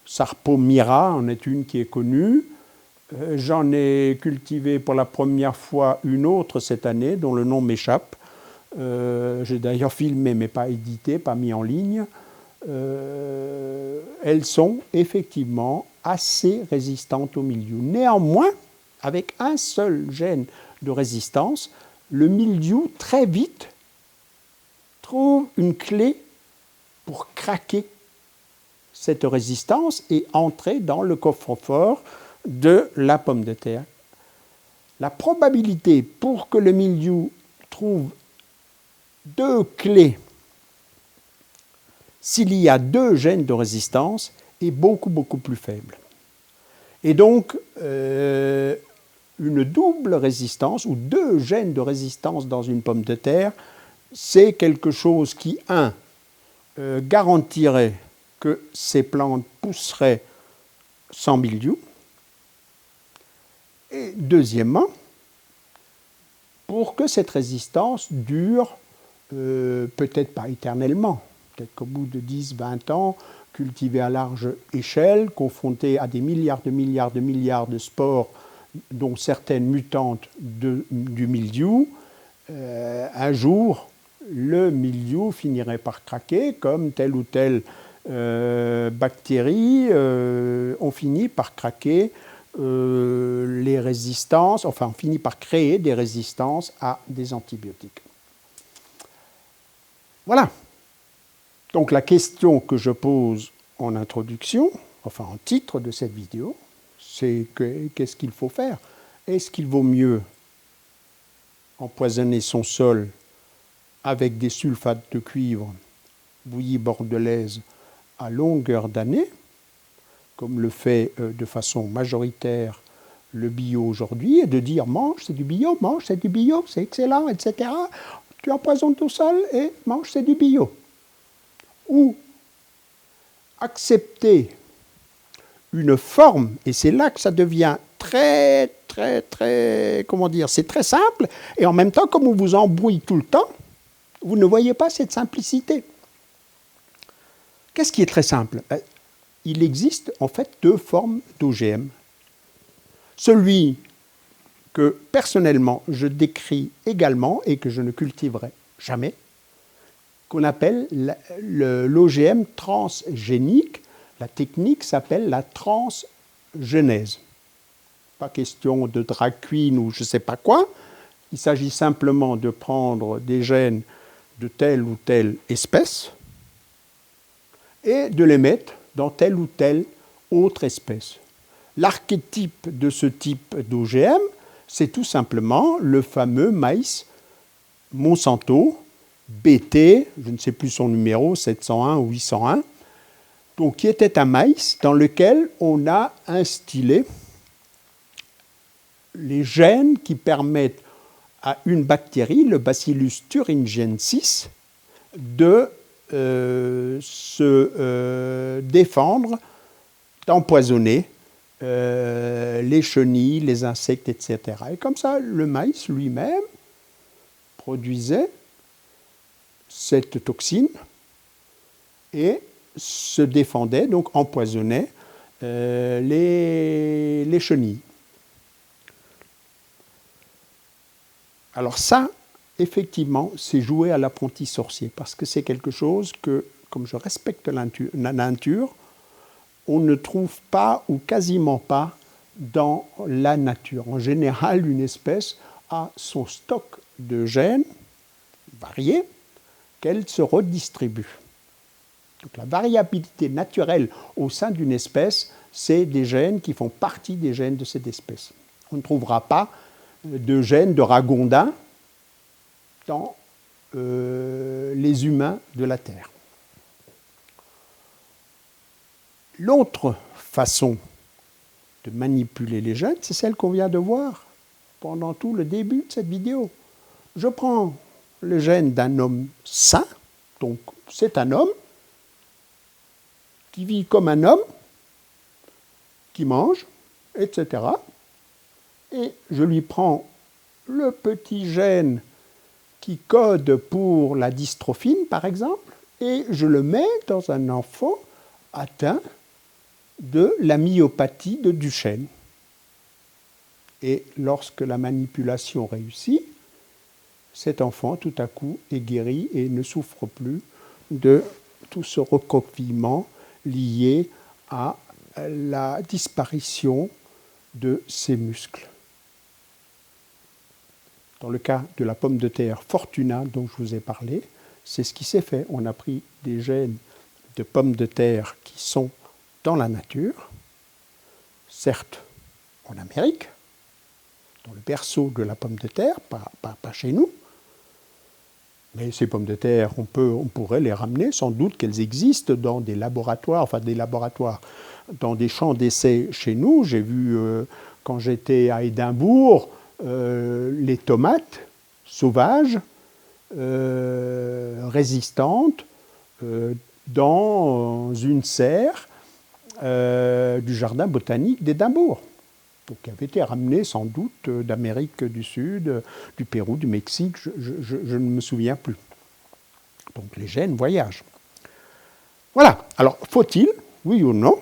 Sarpomira en est une qui est connue. J'en ai cultivé pour la première fois une autre cette année, dont le nom m'échappe. J'ai d'ailleurs filmé, mais pas édité, pas mis en ligne. Elles sont effectivement assez résistantes au mildiou. Néanmoins, avec un seul gène de résistance, le mildiou, très vite, trouve une clé pour craquer cette résistance et entrer dans le coffre-fort de la pomme de terre. La probabilité pour que le mildiou trouve deux clés s'il y a deux gènes de résistance est beaucoup, beaucoup plus faible. Et donc, une double résistance ou deux gènes de résistance dans une pomme de terre, c'est quelque chose qui, garantirait que ces plantes pousseraient sans mildiou. Et deuxièmement, pour que cette résistance dure, peut-être pas éternellement, peut-être qu'au bout de 10-20 ans, cultivée à large échelle, confrontée à des milliards de spores, dont certaines mutantes du mildiou, un jour, le mildiou finirait par craquer, comme telle ou telle bactérie ont fini par craquer les résistances, enfin on finit par créer des résistances à des antibiotiques. Voilà. Donc la question que je pose en introduction, enfin en titre de cette vidéo, c'est qu'est-ce qu'il faut faire? Est-ce qu'il vaut mieux empoisonner son sol avec des sulfates de cuivre, bouillie bordelaise, à longueur d'année, comme le fait de façon majoritaire le bio aujourd'hui, et de dire mange, c'est du bio, c'est excellent, etc. Tu empoisonnes ton sol et mange, c'est du bio. Ou accepter une forme, et c'est là que ça devient très, comment dire, c'est très simple, et en même temps, comme on vous embrouille tout le temps, vous ne voyez pas cette simplicité. Qu'est-ce qui est très simple? Il existe en fait deux formes d'OGM. Celui que personnellement je décris également et que je ne cultiverai jamais, qu'on appelle l'OGM transgénique. La technique s'appelle la transgenèse. Pas question de drag queen ou je ne sais pas quoi. Il s'agit simplement de prendre des gènes de telle ou telle espèce et de les mettre dans telle ou telle autre espèce. L'archétype de ce type d'OGM, c'est tout simplement le fameux maïs Monsanto BT, je ne sais plus son numéro, 701 ou 801, donc qui était un maïs dans lequel on a instillé les gènes qui permettent à une bactérie, le Bacillus thuringiensis, de se défendre, d'empoisonner les chenilles, les insectes, etc. Et comme ça, le maïs lui-même produisait cette toxine et se défendait, donc empoisonnait les chenilles. Alors ça, effectivement, c'est jouer à l'apprenti sorcier, parce que c'est quelque chose que, comme je respecte la nature, on ne trouve pas ou quasiment pas dans la nature. En général, une espèce a son stock de gènes variés qu'elle se redistribue. Donc la variabilité naturelle au sein d'une espèce, c'est des gènes qui font partie des gènes de cette espèce. On ne trouvera pas de gènes de ragondin dans les humains de la Terre. L'autre façon de manipuler les gènes, c'est celle qu'on vient de voir pendant tout le début de cette vidéo. Je prends le gène d'un homme sain, donc c'est un homme qui vit comme un homme, qui mange, etc. Et je lui prends le petit gène qui code pour la dystrophine, par exemple, et je le mets dans un enfant atteint de la myopathie de Duchenne. Et lorsque la manipulation réussit, cet enfant, tout à coup, est guéri et ne souffre plus de tout ce recroquevillement lié à la disparition de ses muscles. Dans le cas de la pomme de terre Fortuna dont je vous ai parlé, c'est ce qui s'est fait. On a pris des gènes de pommes de terre qui sont dans la nature, certes en Amérique, dans le berceau de la pomme de terre, pas chez nous, mais ces pommes de terre, on pourrait les ramener, sans doute qu'elles existent dans des laboratoires, dans des champs d'essai chez nous. J'ai vu, quand j'étais à Édimbourg, les tomates sauvages, résistantes, dans une serre du jardin botanique d'Édimbourg. Donc, qui avait été ramené sans doute d'Amérique du Sud, du Pérou, du Mexique, je ne me souviens plus. Donc les gènes voyagent. Voilà. Alors, faut-il, oui ou non,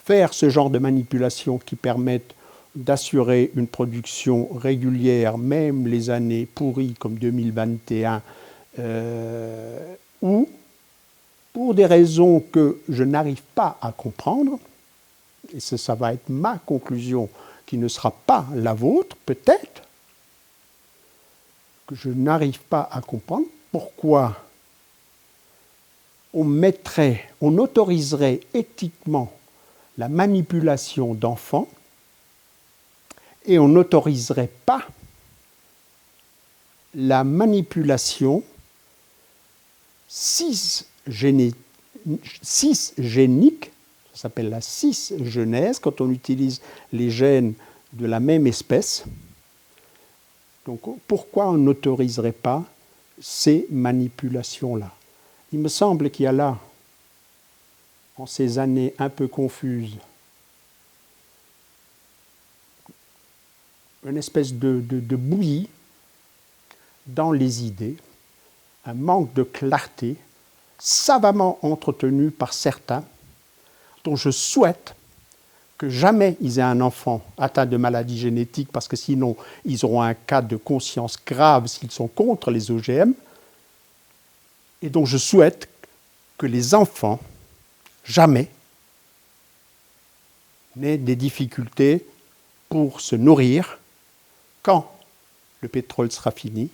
faire ce genre de manipulation qui permettent d'assurer une production régulière, même les années pourries comme 2021, ou, pour des raisons que je n'arrive pas à comprendre, et ça va être ma conclusion qui ne sera pas la vôtre, peut-être, que je n'arrive pas à comprendre pourquoi on autoriserait éthiquement la manipulation d'enfants et on n'autoriserait pas la manipulation cisgénique, ça s'appelle la cisgenèse, quand on utilise les gènes de la même espèce. Donc pourquoi on n'autoriserait pas ces manipulations-là? Il me semble qu'il y a là, en ces années un peu confuses, une espèce de bouillie dans les idées, un manque de clarté, savamment entretenu par certains, dont je souhaite que jamais ils aient un enfant atteint de maladie génétique, parce que sinon ils auront un cas de conscience grave s'ils sont contre les OGM, et dont je souhaite que les enfants, jamais, n'aient des difficultés pour se nourrir quand le pétrole sera fini,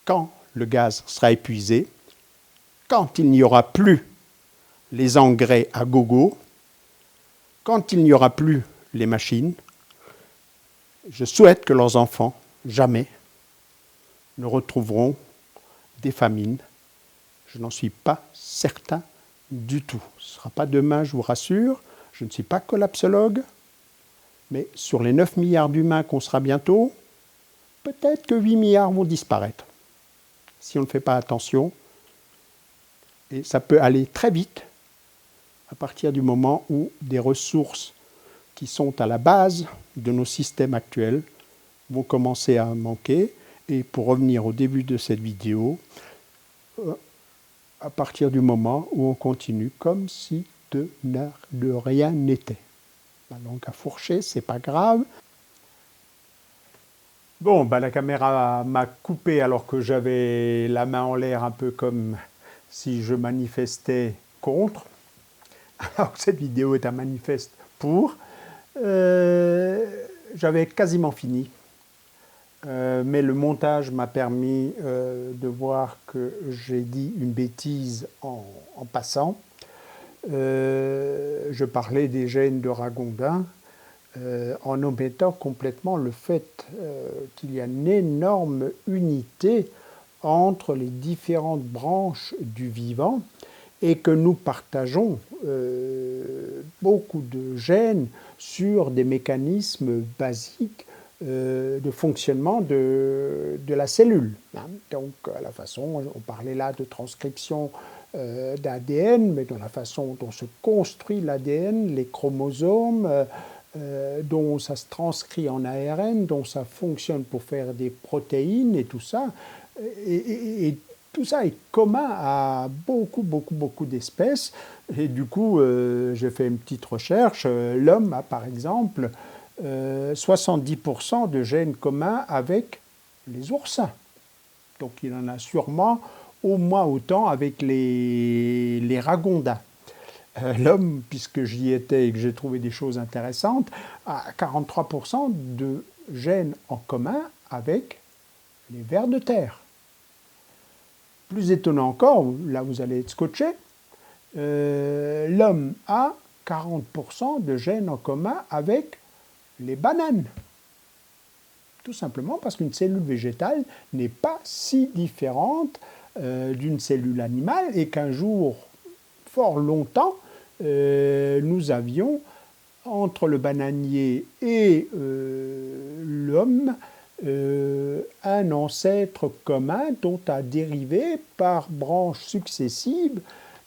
quand le gaz sera épuisé, quand il n'y aura plus les engrais à gogo, quand il n'y aura plus les machines. Je souhaite que leurs enfants, jamais, ne retrouveront des famines. Je n'en suis pas certain du tout. Ce ne sera pas demain, je vous rassure. Je ne suis pas collapsologue, mais sur les 9 milliards d'humains qu'on sera bientôt, peut-être que 8 milliards vont disparaître, si on ne fait pas attention. Et ça peut aller très vite à partir du moment où des ressources qui sont à la base de nos systèmes actuels vont commencer à manquer. Et pour revenir au début de cette vidéo, à partir du moment où on continue comme si de rien n'était. La langue à fourcher, c'est pas grave. Bon, la caméra m'a coupé alors que j'avais la main en l'air, un peu comme si je manifestais contre. Alors que cette vidéo est un manifeste pour. J'avais quasiment fini. mais le montage m'a permis de voir que j'ai dit une bêtise en passant. Je parlais des gènes de Ragondin en omettant complètement le fait qu'il y a une énorme unité entre les différentes branches du vivant et que nous partageons beaucoup de gènes sur des mécanismes basiques de fonctionnement de la cellule. Hein. Donc, à la façon, on parlait là de transcription d'ADN, mais dans la façon dont se construit l'ADN, les chromosomes, dont ça se transcrit en ARN, dont ça fonctionne pour faire des protéines et tout ça. Et tout ça est commun à beaucoup d'espèces. Et du coup, j'ai fait une petite recherche. L'homme a par exemple 70% de gènes communs avec les oursins. Donc il en a sûrement au moins autant avec les ragondins. L'homme, puisque j'y étais et que j'ai trouvé des choses intéressantes, a 43% de gènes en commun avec les vers de terre. Plus étonnant encore, là vous allez être scotché, l'homme a 40% de gènes en commun avec les bananes. Tout simplement parce qu'une cellule végétale n'est pas si différente d'une cellule animale et qu'un jour, fort longtemps, nous avions entre le bananier et l'homme un ancêtre commun dont a dérivé par branches successives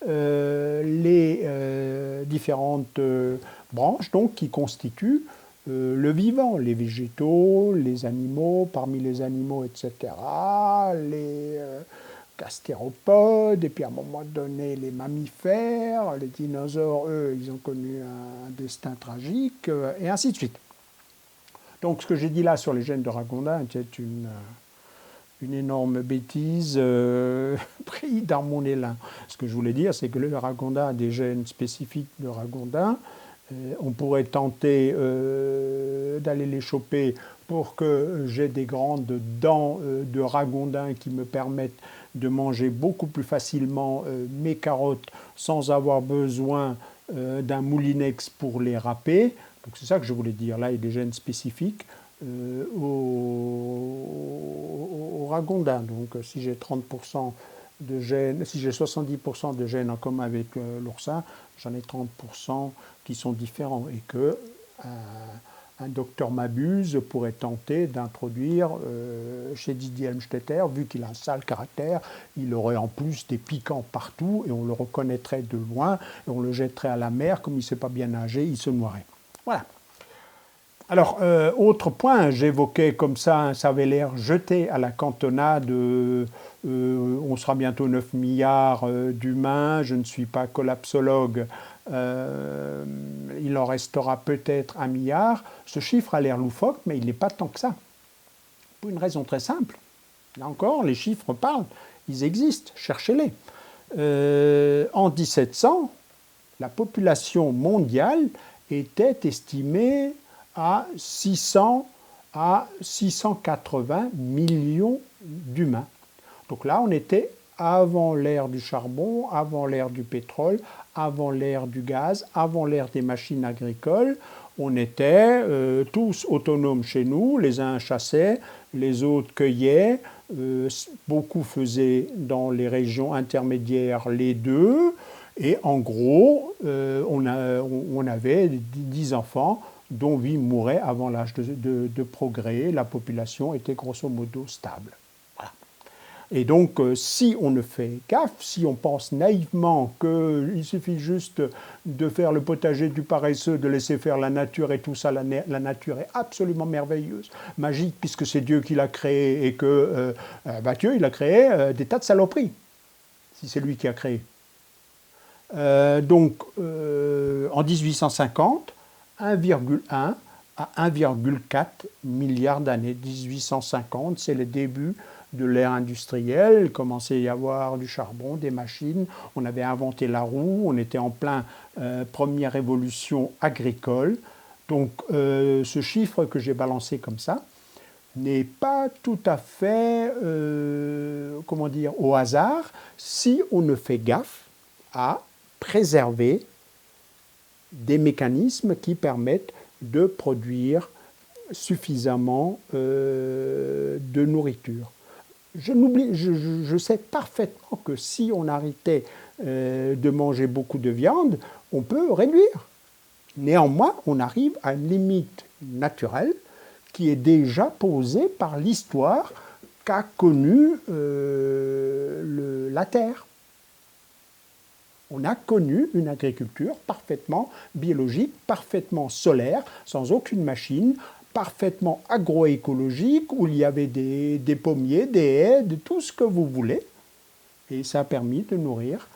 les différentes branches donc, qui constituent le vivant, les végétaux, les animaux, parmi les animaux, etc., les gastéropodes, et puis à un moment donné les mammifères, les dinosaures, eux, ils ont connu un destin tragique, et ainsi de suite. Donc ce que j'ai dit là sur les gènes de Ragondin était une énorme bêtise pris dans mon élan. Ce que je voulais dire, c'est que le Ragondin a des gènes spécifiques de Ragondin. On pourrait tenter d'aller les choper pour que j'ai des grandes dents de Ragondin qui me permettent de manger beaucoup plus facilement mes carottes sans avoir besoin d'un moulinex pour les râper. Donc c'est ça que je voulais dire. Là, il y a des gènes spécifiques au Ragondin. Donc si j'ai 30% de gènes, si j'ai 70% de gènes en commun avec l'oursin, j'en ai 30% qui sont différents et que un docteur Mabuse pourrait tenter d'introduire chez Didier Helmstetter, vu qu'il a un sale caractère, il aurait en plus des piquants partout et on le reconnaîtrait de loin et on le jetterait à la mer, comme il ne sait pas bien nager, il se noierait. Voilà. Alors, autre point, j'évoquais comme ça avait l'air jeté à la cantonade, on sera bientôt 9 milliards d'humains, je ne suis pas collapsologue, il en restera peut-être 1 milliard. Ce chiffre a l'air loufoque, mais il n'est pas tant que ça. Pour une raison très simple. Là encore, les chiffres parlent, ils existent, cherchez-les. En 1700, la population mondiale était estimée à 600 à 680 millions d'humains. Donc là, on était avant l'ère du charbon, avant l'ère du pétrole, avant l'ère du gaz, avant l'ère des machines agricoles. On était tous autonomes chez nous, les uns chassaient, les autres cueillaient, beaucoup faisaient dans les régions intermédiaires les deux, et en gros, on avait 10 enfants, dont 8 mouraient avant l'âge de progrès. La population était grosso modo stable. Voilà. Et donc, si on ne fait gaffe, si on pense naïvement qu'il suffit juste de faire le potager du paresseux, de laisser faire la nature et tout ça, la nature est absolument merveilleuse, magique, puisque c'est Dieu qui l'a créé et que Dieu, il a créé des tas de saloperies, si c'est lui qui a créé. Donc, en 1850, 1,1 à 1,4 milliard d'années. 1850, c'est le début de l'ère industrielle. Il commençait à y avoir du charbon, des machines. On avait inventé la roue. On était en plein première révolution agricole. Donc, ce chiffre que j'ai balancé comme ça, n'est pas tout à fait, comment dire, au hasard si on ne fait gaffe à préserver des mécanismes qui permettent de produire suffisamment de nourriture. Je sais parfaitement que si on arrêtait de manger beaucoup de viande, on peut réduire. Néanmoins, on arrive à une limite naturelle qui est déjà posée par l'histoire qu'a connue la Terre. On a connu une agriculture parfaitement biologique, parfaitement solaire, sans aucune machine, parfaitement agroécologique, où il y avait des pommiers, des haies, de tout ce que vous voulez. Et ça a permis de nourrir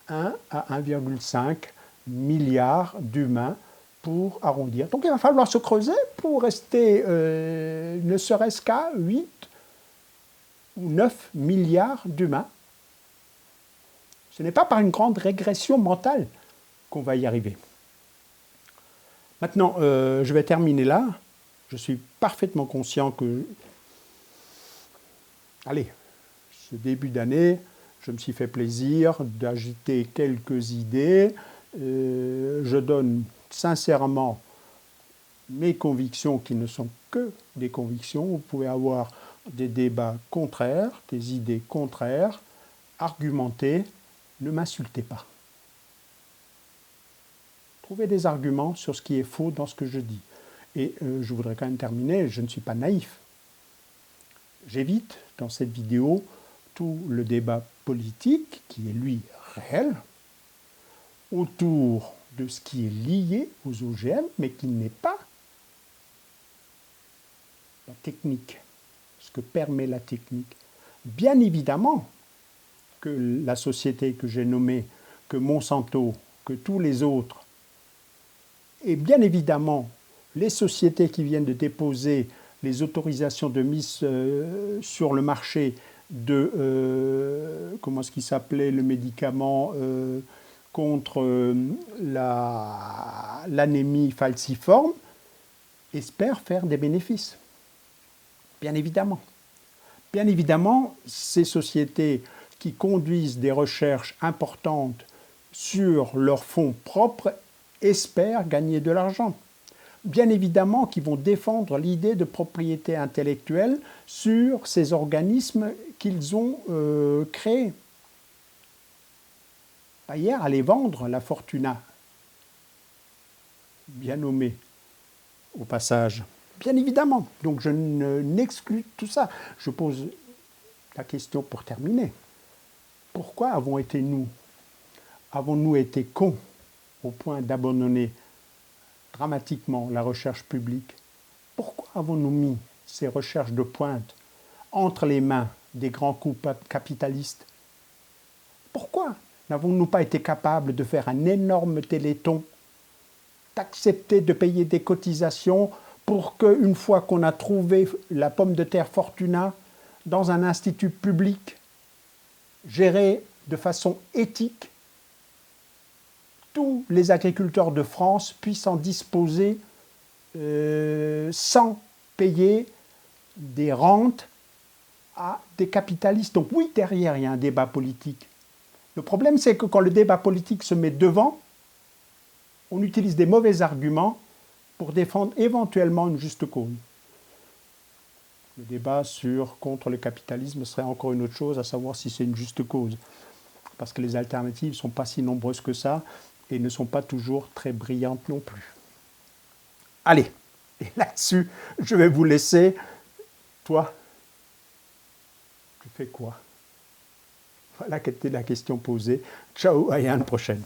1 à 1,5 milliard d'humains pour arrondir. Donc il va falloir se creuser pour rester ne serait-ce qu'à 8 ou 9 milliards d'humains. Ce n'est pas par une grande régression mentale qu'on va y arriver. Maintenant, je vais terminer là. Je suis parfaitement conscient que, allez, ce début d'année, je me suis fait plaisir d'agiter quelques idées. Je donne sincèrement mes convictions qui ne sont que des convictions. Vous pouvez avoir des débats contraires, des idées contraires, argumenter. Ne m'insultez pas. Trouvez des arguments sur ce qui est faux dans ce que je dis. Et je voudrais quand même terminer, je ne suis pas naïf. J'évite dans cette vidéo tout le débat politique, qui est lui réel, autour de ce qui est lié aux OGM, mais qui n'est pas la technique, ce que permet la technique. Bien évidemment que la société que j'ai nommée, que Monsanto, que tous les autres, et bien évidemment les sociétés qui viennent de déposer les autorisations de mise sur le marché de, comment est-ce qu'il s'appelait, le médicament contre l'anémie falciforme, espèrent faire des bénéfices. Bien évidemment. Bien évidemment, ces sociétés qui conduisent des recherches importantes sur leurs fonds propres espèrent gagner de l'argent. Bien évidemment qu'ils vont défendre l'idée de propriété intellectuelle sur ces organismes qu'ils ont créés. Bayer allait vendre la Fortuna, bien nommée au passage. Bien évidemment, donc je n'exclus tout ça. Je pose la question pour terminer. Pourquoi avons-nous été cons au point d'abandonner dramatiquement la recherche publique? Pourquoi avons-nous mis ces recherches de pointe entre les mains des grands groupes capitalistes? Pourquoi n'avons-nous pas été capables de faire un énorme téléthon, d'accepter de payer des cotisations pour qu'une fois qu'on a trouvé la pomme de terre Fortuna dans un institut public, géré de façon éthique, tous les agriculteurs de France puissent en disposer sans payer des rentes à des capitalistes. Donc oui, derrière, il y a un débat politique. Le problème, c'est que quand le débat politique se met devant, on utilise des mauvais arguments pour défendre éventuellement une juste cause. Le débat contre le capitalisme serait encore une autre chose, à savoir si c'est une juste cause. Parce que les alternatives ne sont pas si nombreuses que ça et ne sont pas toujours très brillantes non plus. Allez, et là-dessus, je vais vous laisser. Toi, tu fais quoi? Voilà quelle était la question posée. Ciao, à une prochaine.